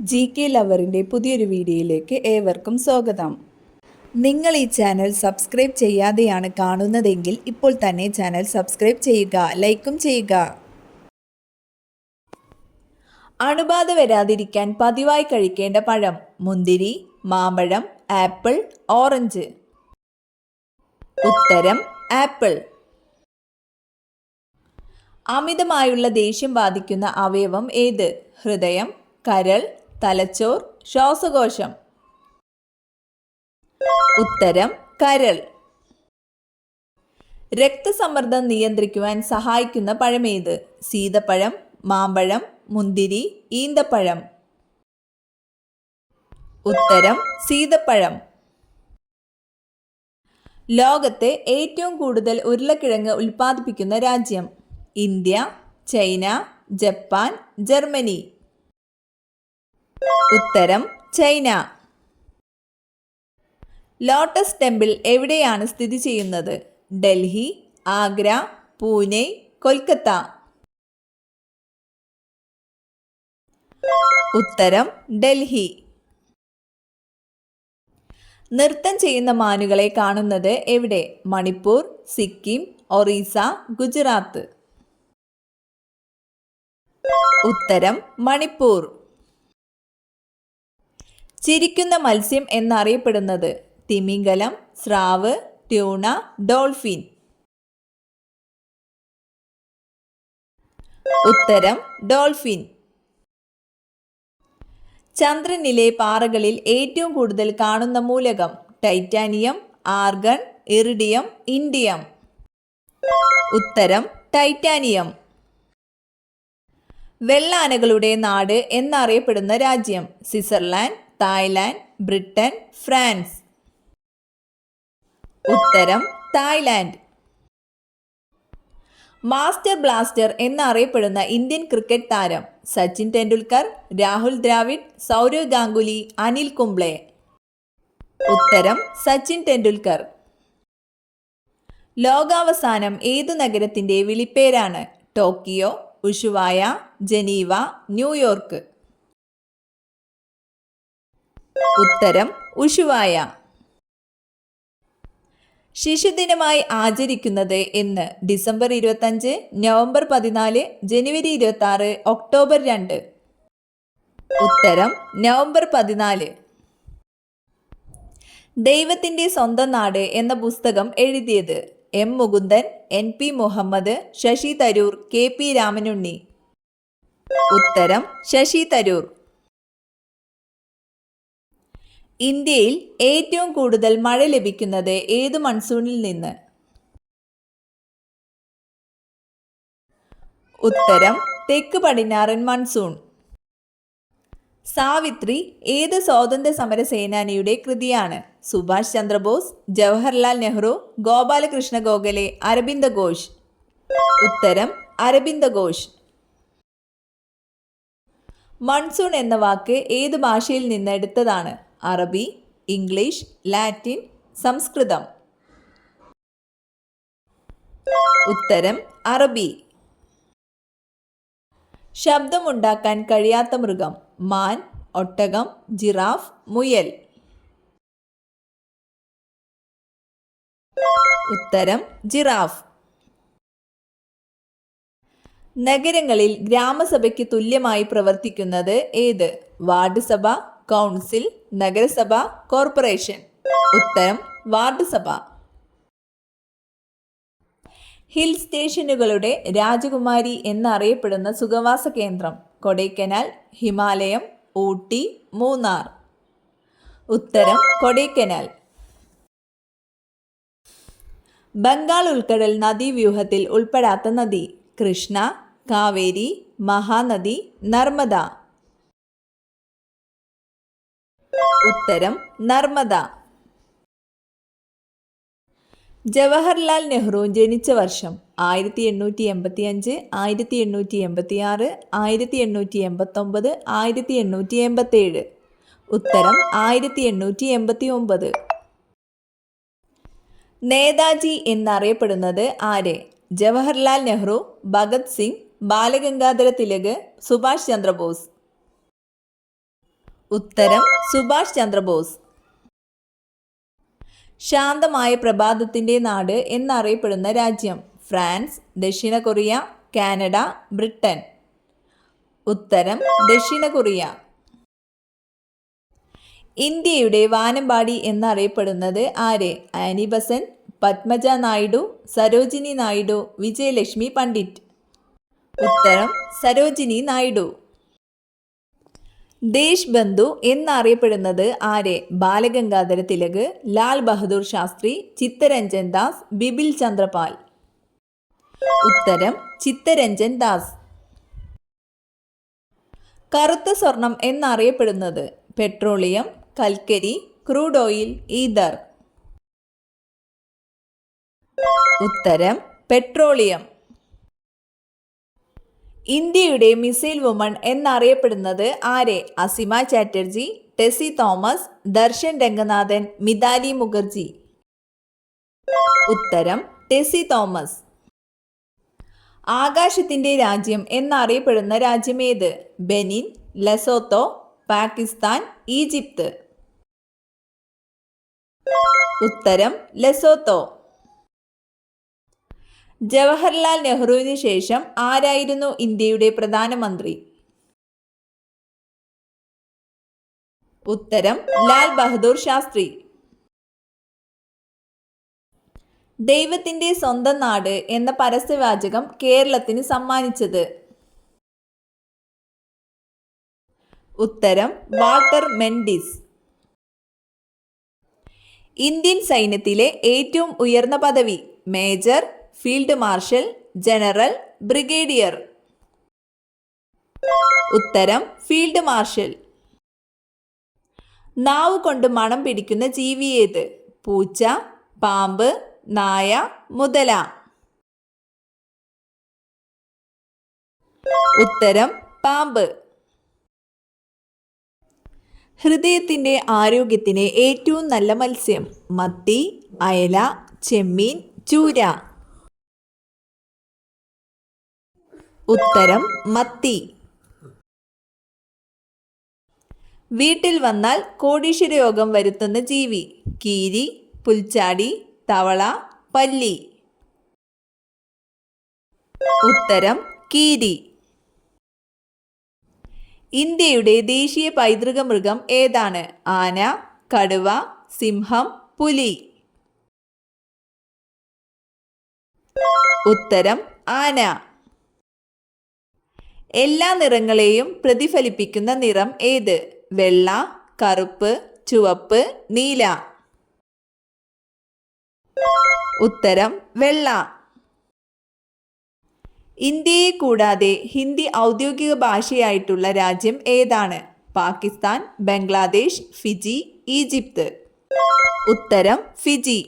GK ലവറിൻ്റെ പുതിയൊരു വീഡിയോയിലേക്ക് ഏവർക്കും സ്വാഗതം. നിങ്ങൾ ഈ ചാനൽ സബ്സ്ക്രൈബ് ചെയ്യാതെയാണ് കാണുന്നതെങ്കിൽ ഇപ്പോൾ തന്നെ ചാനൽ സബ്സ്ക്രൈബ് ചെയ്യുക, ലൈക്കും ചെയ്യുക. അണുബാധ വരാതിരിക്കാൻ പതിവായി കഴിക്കേണ്ട പഴം: മുന്തിരി, മാമ്പഴം, ആപ്പിൾ, ഓറഞ്ച്. ഉത്തരം ആപ്പിൾ. അമിതമായുള്ള ദേഷ്യം ബാധിക്കുന്ന അവയവം ഏത്? ഹൃദയം, കരൾ, തലച്ചോർ, ശ്വാസകോശം. ഉത്തരം കരൾ. രക്തസമ്മർദ്ദം നിയന്ത്രിക്കുവാൻ സഹായിക്കുന്ന പഴമേത്? സീതപ്പഴം, മാമ്പഴം, മുന്തിരി, ഈന്തപ്പഴം. ഉത്തരം സീതപ്പഴം. ലോകത്തെ ഏറ്റവും കൂടുതൽ ഉരുളക്കിഴങ്ങ് ഉൽപ്പാദിപ്പിക്കുന്ന രാജ്യം? India, China, Japan, Germany. ഉത്തരം ചൈന. ലോട്ടസ് ടെമ്പിൾ എവിടെയാണ് സ്ഥിതി ചെയ്യുന്നത്? ഡൽഹി, ആഗ്ര, പൂനെ, കൊൽക്കത്ത. ഉത്തരം ഡൽഹി. നൃത്തം ചെയ്യുന്ന മാനുകളെ കാണുന്നത് എവിടെ? മണിപ്പൂർ, സിക്കിം, ഒറീസ, ഗുജറാത്ത്. ഉത്തരം മണിപ്പൂർ. ചിരിക്കുന്ന മത്സ്യം എന്നറിയപ്പെടുന്നത്? തിമിംഗലം, സ്രാവ്, ട്യൂണ, ഡോൾഫിൻ. ഉത്തരം ഡോൾഫിൻ. ചന്ദ്രനിലെ പാറകളിൽ ഏറ്റവും കൂടുതൽ കാണുന്ന മൂലകം? Titanium, argon, iridium, indium. ഉത്തരം ടൈറ്റാനിയം. വെള്ളാനകളുടെ നാട് എന്നറിയപ്പെടുന്ന രാജ്യം? Switzerland, Thailand, Britain, France. ഉത്തരം തായ്ലാൻഡ്. മാസ്റ്റർ ബ്ലാസ്റ്റർ എന്നറിയപ്പെടുന്ന ഇന്ത്യൻ ക്രിക്കറ്റ് താരം? സച്ചിൻ ടെണ്ടുൽക്കർ, രാഹുൽ ദ്രാവിഡ്, സൗരവ് ഗാംഗുലി, അനിൽ കുംബ്ലെ. ഉത്തരം സച്ചിൻ ടെണ്ടുൽക്കർ. ലോകാവസാനം ഏതു നഗരത്തിൻ്റെ വിളിപ്പേരാണ്? Tokyo, Ushuaia, Geneva, New York. ഉത്തരം ഉഷുവായ. ശിശുദിനമായി ആചരിക്കുന്നത് എന്ന്? December 25, November 14, January 26, October 2. ഉത്തരം നവംബർ 14. ദൈവത്തിൻ്റെ സ്വന്തം നാട് എന്ന പുസ്തകം എഴുതിയത്? M Mukundan, NP Muhammad, Shashi Tharoor, KP Ramanunni. ഉത്തരം ശശി തരൂർ. ഇന്ത്യയിൽ ഏറ്റവും കൂടുതൽ മഴ ലഭിക്കുന്നത് ഏതു മൺസൂണിൽ നിന്ന്? ഉത്തരം തെക്ക് പടിഞ്ഞാറൻ മൺസൂൺ. സാവിത്രി ഏത് സ്വാതന്ത്ര്യ സമര സേനാനിയുടെ കൃതിയാണ്? സുഭാഷ് ചന്ദ്രബോസ്, ജവഹർലാൽ നെഹ്റു, ഗോപാലകൃഷ്ണ ഗോഖലെ, അരബിന്ദ ഘോഷ്. ഉത്തരം അരബിന്ദ ഘോഷ്. മൺസൂൺ എന്ന വാക്ക് ഏത് ഭാഷയിൽ നിന്ന് എടുത്തതാണ്? അറബി, ഇംഗ്ലീഷ്, ലാറ്റിൻ, സംസ്കൃതം. ഉത്തരം അറബി. ശബ്ദമുണ്ടാക്കാൻ കഴിയാത്ത മൃഗം? മാൻ, ഒട്ടകം, ജിറാഫ്, മുയൽ. ഉത്തരം ജിറാഫ്. നഗരങ്ങളിൽ ഗ്രാമസഭയ്ക്ക് തുല്യമായി പ്രവർത്തിക്കുന്നത് ഏത്? വാർഡ് സഭ, കൗൺസിൽ, നഗരസഭ, കോർപ്പറേഷൻ. ഉത്തരം വാർഡ് സഭ. ഹിൽ സ്റ്റേഷനുകളുടെ രാജകുമാരി എന്നറിയപ്പെടുന്ന സുഖവാസ കേന്ദ്രം? കൊടൈക്കനാൽ, ഹിമാലയം, ഊട്ടി, മൂന്നാർ. ഉത്തരം കൊടൈക്കനാൽ. ബംഗാൾ ഉൾക്കടൽ നദീവ്യൂഹത്തിൽ ഉൾപ്പെടാത്ത നദി? കൃഷ്ണ, കാവേരി, മഹാനദി, നർമ്മദ. ഉത്തരം നർമ്മദ. ജവഹർലാൽ നെഹ്റു ജനിച്ച വർഷം? 1885, 1886, 1889, 1887. ഉത്തരം 1889. നേതാജി എന്നറിയപ്പെടുന്നത് ആരെ? ജവഹർലാൽ നെഹ്റു, ഭഗത് സിംഗ്, ബാലഗംഗാധര തിലക്, സുഭാഷ് ചന്ദ്രബോസ്. ഉത്തരം സുഭാഷ് ചന്ദ്രബോസ്. ശാന്തമായ പ്രഭാതത്തിൻ്റെ നാട് എന്നറിയപ്പെടുന്ന രാജ്യം? ഫ്രാൻസ്, ദക്ഷിണ കൊറിയ, കാനഡ, ബ്രിട്ടൻ. ഉത്തരം ദക്ഷിണ കൊറിയ. ഇന്ത്യയുടെ വാനമ്പാടി എന്നറിയപ്പെടുന്നത് ആര്? Annie Besant, Padmaja Naidu, Sarojini Naidu, Vijayalakshmi Pandit. ഉത്തരം സരോജിനി നായിഡു. ദേശ് ബന്ധു എന്നറിയപ്പെടുന്നത് ആര്? ബാലഗംഗാധര തിലക്, ലാൽ ബഹദൂർ ശാസ്ത്രി, ചിത്തരഞ്ജൻ ദാസ്, ബിപിൻ ചന്ദ്രപാൽ. ഉത്തരം ചിത്തരഞ്ജൻ ദാസ്. കറുത്ത സ്വർണം എന്നറിയപ്പെടുന്നത്? പെട്രോളിയം, കൽക്കരി, ക്രൂഡ് ഓയിൽ, ഈഥർ. ഉത്തരം പെട്രോളിയം. ഇന്ത്യയുടെ മിസൈൽ വുമൺ എന്നറിയപ്പെടുന്നത് ആരെ? അസിമ ചാറ്റർജി, ടെസി തോമസ്, ദർശൻ രംഗനാഥൻ, മിതാലി മുഖർജി. ഉത്തരം ടെസി തോമസ്. ആകാശത്തിൻ്റെ രാജ്യം എന്നറിയപ്പെടുന്ന രാജ്യമേത്? Benin, Lesotho, Pakistan, Egypt. ഉത്തരം ലെസോത്തോ. ജവഹർലാൽ നെഹ്റുവിന് ശേഷം ആരായിരുന്നു ഇന്ത്യയുടെ പ്രധാനമന്ത്രി? ഉത്തരം ലാൽ ബഹദൂർ ശാസ്ത്രി. ദൈവത്തിൻ്റെ സ്വന്തം നാട് എന്ന പരസ്യവാചകം കേരളത്തിന് സമ്മാനിച്ചത്? ഉത്തരം വാൾട്ടർ മെൻഡിസ്. ഇന്ത്യൻ സൈന്യത്തിലെ ഏറ്റവും ഉയർന്ന പദവി? Major, field marshal, general, brigadier. ഉത്തരം ഫീൽഡ് മാർഷൽ. നാവ് കൊണ്ട് മണം പിടിക്കുന്ന ജീവി ഏത്? പൂച്ച, പാമ്പ്, നായ, മുതല. ഉത്തരം പാമ്പ്. ഹൃദയത്തിൻ്റെ ആരോഗ്യത്തിന് ഏറ്റവും നല്ല മത്സ്യം? മത്തി, അയല, ചെമ്മീൻ, ചൂര. ഉത്തരം മത്തി. വീട്ടിൽ വന്നാൽ കോടീശ്വര യോഗം വരുത്തുന്ന ജീവി? കീരി, പുൽച്ചാടി, തവള, പല്ലി. ഉത്തരം കീരി. ഇന്ത്യയുടെ ദേശീയ പൈതൃക മൃഗം ഏതാണ്? ആന, കടുവ, സിംഹം, പുലി. ഉത്തരം ആന. എല്ലാ നിറങ്ങളെയും പ്രതിഫലിപ്പിക്കുന്ന നിറം ഏത്? വെള്ള, കറുപ്പ്, ചുവപ്പ്, നീല. ഉത്തരം വെള്ള. ഇന്ത്യയെ കൂടാതെ ഹിന്ദി ഔദ്യോഗിക ഭാഷയായിട്ടുള്ള രാജ്യം ഏതാണ്? Pakistan, Bangladesh, Fiji, Egypt. ഉത്തരം ഫിജി.